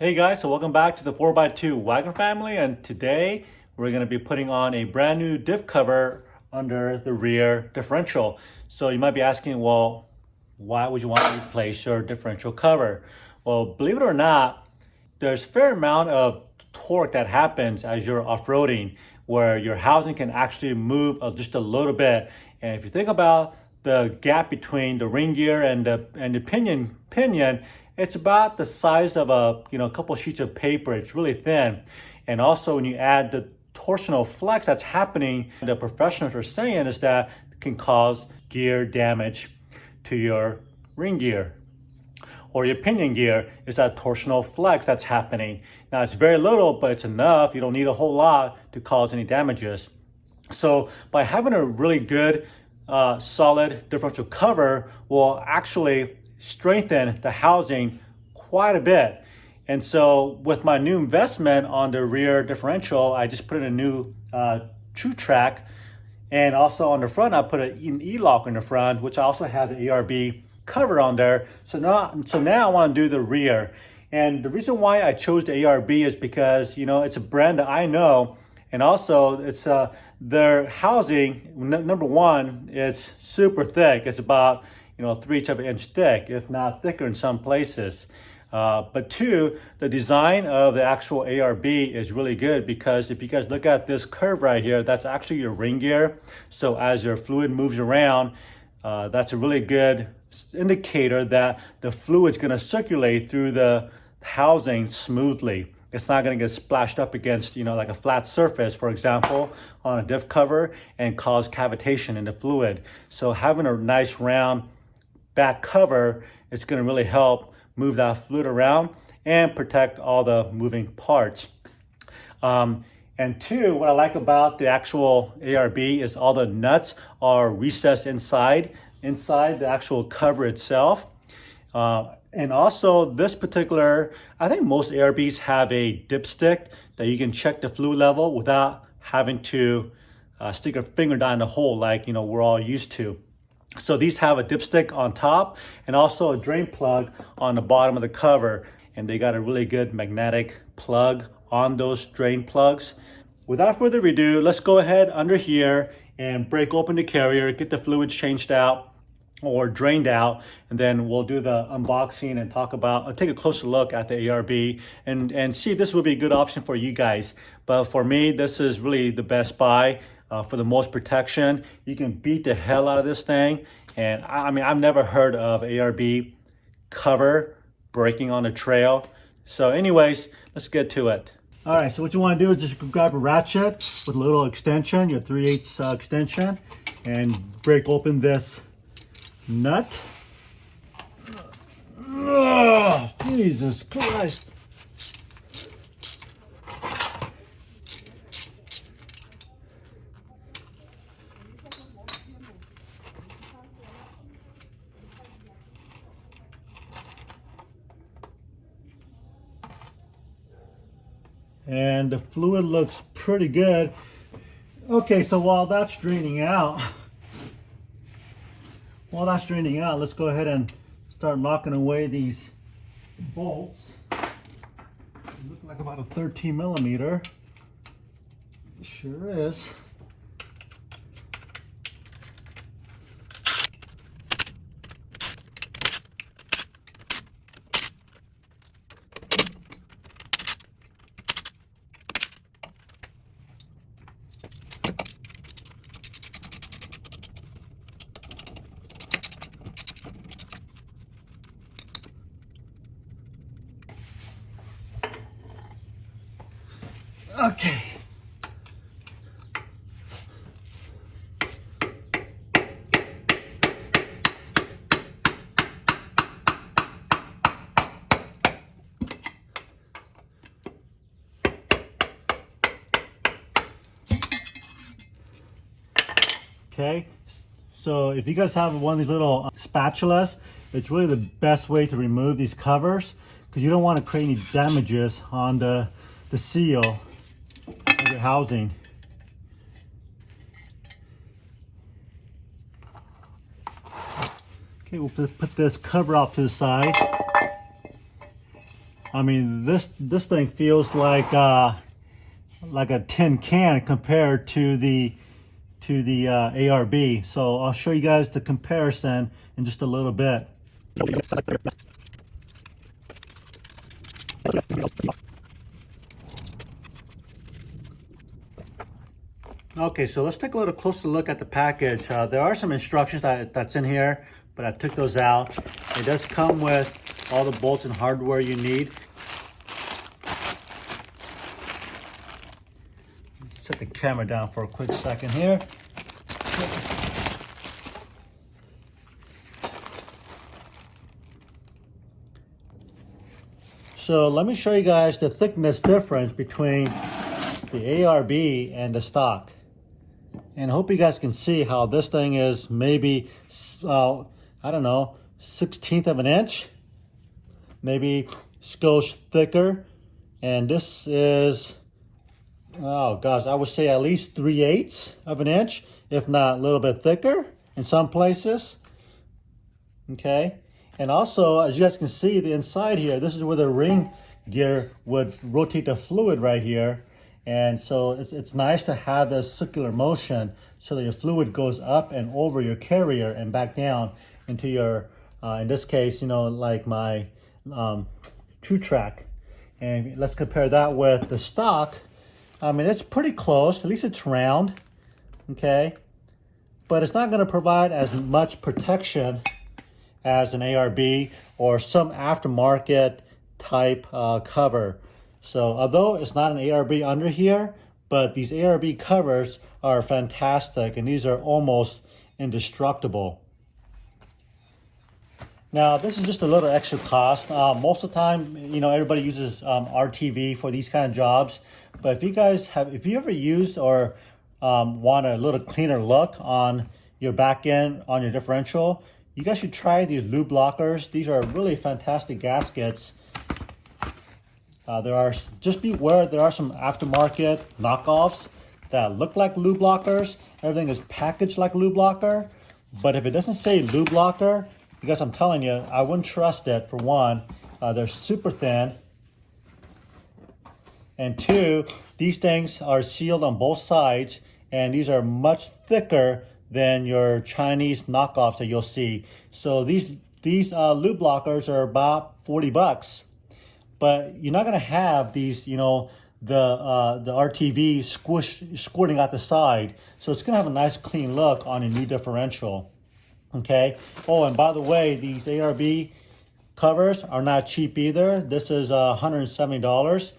Hey guys, so welcome back to the 4x2 wagon family, and today we're going to be putting on a brand new diff cover under the rear differential. So you might be asking, well, why would you want to replace your differential cover? Well, believe it or not, there's a fair amount of torque that happens as you're off-roading where your housing can actually move just a little bit. And if you think about the gap between the ring gear and the pinion, it's about the size of a couple sheets of paper. It's really thin. And also when you add the torsional flex that's happening, the professionals are saying is that it can cause gear damage to your ring gear or your pinion gear. Is that torsional flex that's happening. Now it's very little, but it's enough. You don't need a whole lot to cause any damages. So by having a really good solid differential cover will actually strengthen the housing quite a bit. And so with my new investment on the rear differential, I just put in a new true track, and also on the front I put an E-lock in the front, which I also have the ARB cover on there. So now I want to do the rear. And the reason why I chose the ARB is because it's a brand that I know, and also it's their housing, number one, it's super thick. It's about 3/8 of an inch thick, if not thicker in some places. But two, the design of the actual ARB is really good, because if you guys look at this curve right here, that's actually your ring gear. So as your fluid moves around, that's a really good indicator that the fluid's going to circulate through the housing smoothly. It's not going to get splashed up against, like a flat surface, for example, on a diff cover and cause cavitation in the fluid. So having a nice round back cover is going to really help move that fluid around and protect all the moving parts. And two, what I like about the actual ARB is all the nuts are recessed inside the actual cover itself. And also this particular, I think most ARBs have a dipstick that you can check the fluid level without having to stick a finger down the hole like we're all used to. So these have a dipstick on top and also a drain plug on the bottom of the cover, and they got a really good magnetic plug on those drain plugs. Without further ado, let's go ahead under here and break open the carrier, get the fluids changed out or drained out, and then we'll do the unboxing and take a closer look at the ARB and see if this will be a good option for you guys. But for me, this is really the best buy for the most protection. You can beat the hell out of this thing, and I mean, I've never heard of ARB cover breaking on a trail. So anyways, let's get to it. All right, so what you want to do is just grab a ratchet with a little extension, your 3/8 extension, and break open this nut. Oh, Jesus Christ. And the fluid looks pretty good. Okay, so while that's draining out, let's go ahead and start locking away these bolts. They look like about a 13 millimeter. It sure is. Okay. Okay, so if you guys have one of these little spatulas, it's really the best way to remove these covers, because you don't want to create any damages on the seal of your housing. Okay, we'll put this cover off to the side. I mean, this thing feels like a tin can compared to the ARB. So I'll show you guys the comparison in just a little bit. Okay, so let's take a little closer look at the package. There are some instructions that's in here, but I took those out. It does come with all the bolts and hardware you need. Set the camera down for a quick second here. So let me show you guys the thickness difference between the ARB and the stock. And I hope you guys can see how this thing is maybe, I don't know, 1/16 of an inch, maybe skosh thicker. And this is, oh gosh, I would say at least 3/8 of an inch, if not a little bit thicker in some places. Okay. And also, as you guys can see, the inside here, this is where the ring gear would rotate the fluid right here. And so it's nice to have this circular motion so that your fluid goes up and over your carrier and back down into your, in this case, you know, like my True Track. And let's compare that with the stock. I mean, it's pretty close, at least it's round, okay? But it's not gonna provide as much protection as an ARB or some aftermarket type cover. So although it's not an ARB under here, but these ARB covers are fantastic and these are almost indestructible. Now this is just a little extra cost. Most of the time, you know, everybody uses RTV for these kind of jobs. But if you guys have, if you ever used or want a little cleaner look on your back end, on your differential, you guys should try these Lubelockers. These are really fantastic gaskets. Just beware, there are some aftermarket knockoffs that look like Lubelockers. Everything is packaged like Lubelocker. But if it doesn't say Lubelocker, because I'm telling you, I wouldn't trust it for one. They're super thin. And two, these things are sealed on both sides and these are much thicker than your Chinese knockoffs that you'll see. So these Lubelockers are about 40 bucks. But you're not gonna have these, you know, the RTV squirting out the side. So it's gonna have a nice clean look on a new differential, okay? Oh, and by the way, these ARB covers are not cheap either. This is $170.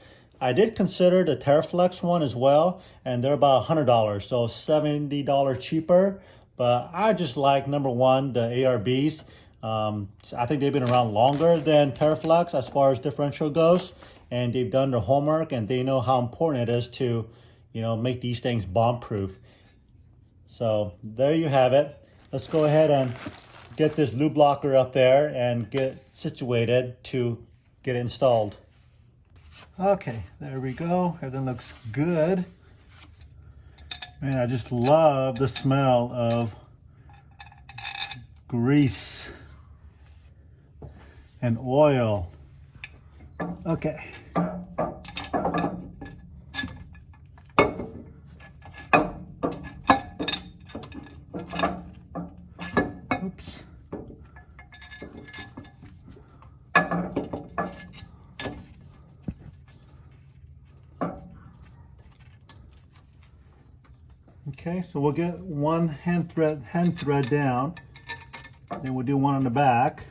I did consider the TerraFlex one as well, and they're about $100, so $70 cheaper. But I just like, number one, the ARBs. I think they've been around longer than TerraFlex as far as differential goes, and they've done their homework and they know how important it is to, you know, make these things bomb-proof. So there you have it. Let's go ahead and get this Lubelocker up there and get situated to get it installed. Okay, there we go. Everything looks good. Man, I just love the smell of grease and oil. Okay. Oops. Okay, so we'll get one hand thread down, then we'll do one on the back.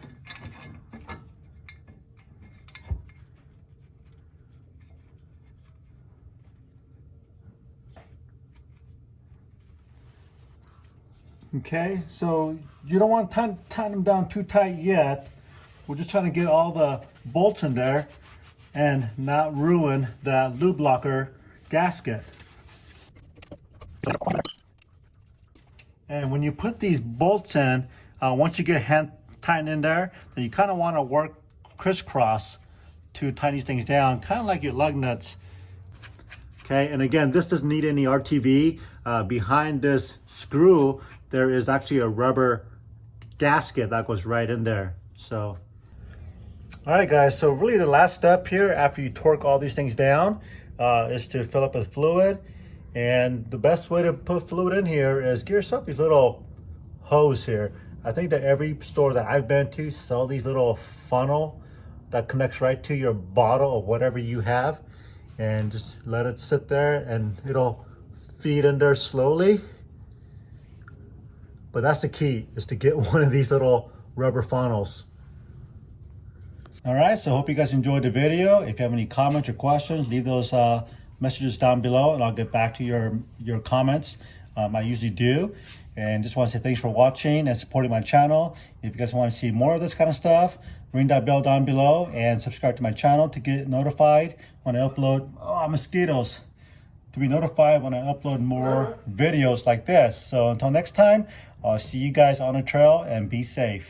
Okay, so you don't want to tighten them down too tight yet. We're just trying to get all the bolts in there and not ruin the Lubelocker gasket. And when you put these bolts in, once you get hand tightened in there, then you kind of want to work crisscross to tighten these things down, kind of like your lug nuts. Okay, and again, this doesn't need any RTV. Behind this screw, there is actually a rubber gasket that goes right in there. So, All right, guys, so really the last step here after you torque all these things down is to fill up with fluid. And the best way to put fluid in here is get yourself these little hose here. I think that every store that I've been to sell these little funnel that connects right to your bottle of whatever you have, and just let it sit there and it'll feed in there slowly. But that's the key, is to get one of these little rubber funnels. All right, so I hope you guys enjoyed the video. If you have any comments or questions, leave those messages down below and I'll get back to your comments. I usually do. And just want to say thanks for watching and supporting my channel. If you guys want to see more of this kind of stuff, ring that bell down below and subscribe to my channel to get notified when I upload, mosquitoes, to be notified when I upload more videos like this. So until next time, I'll see you guys on the trail and be safe.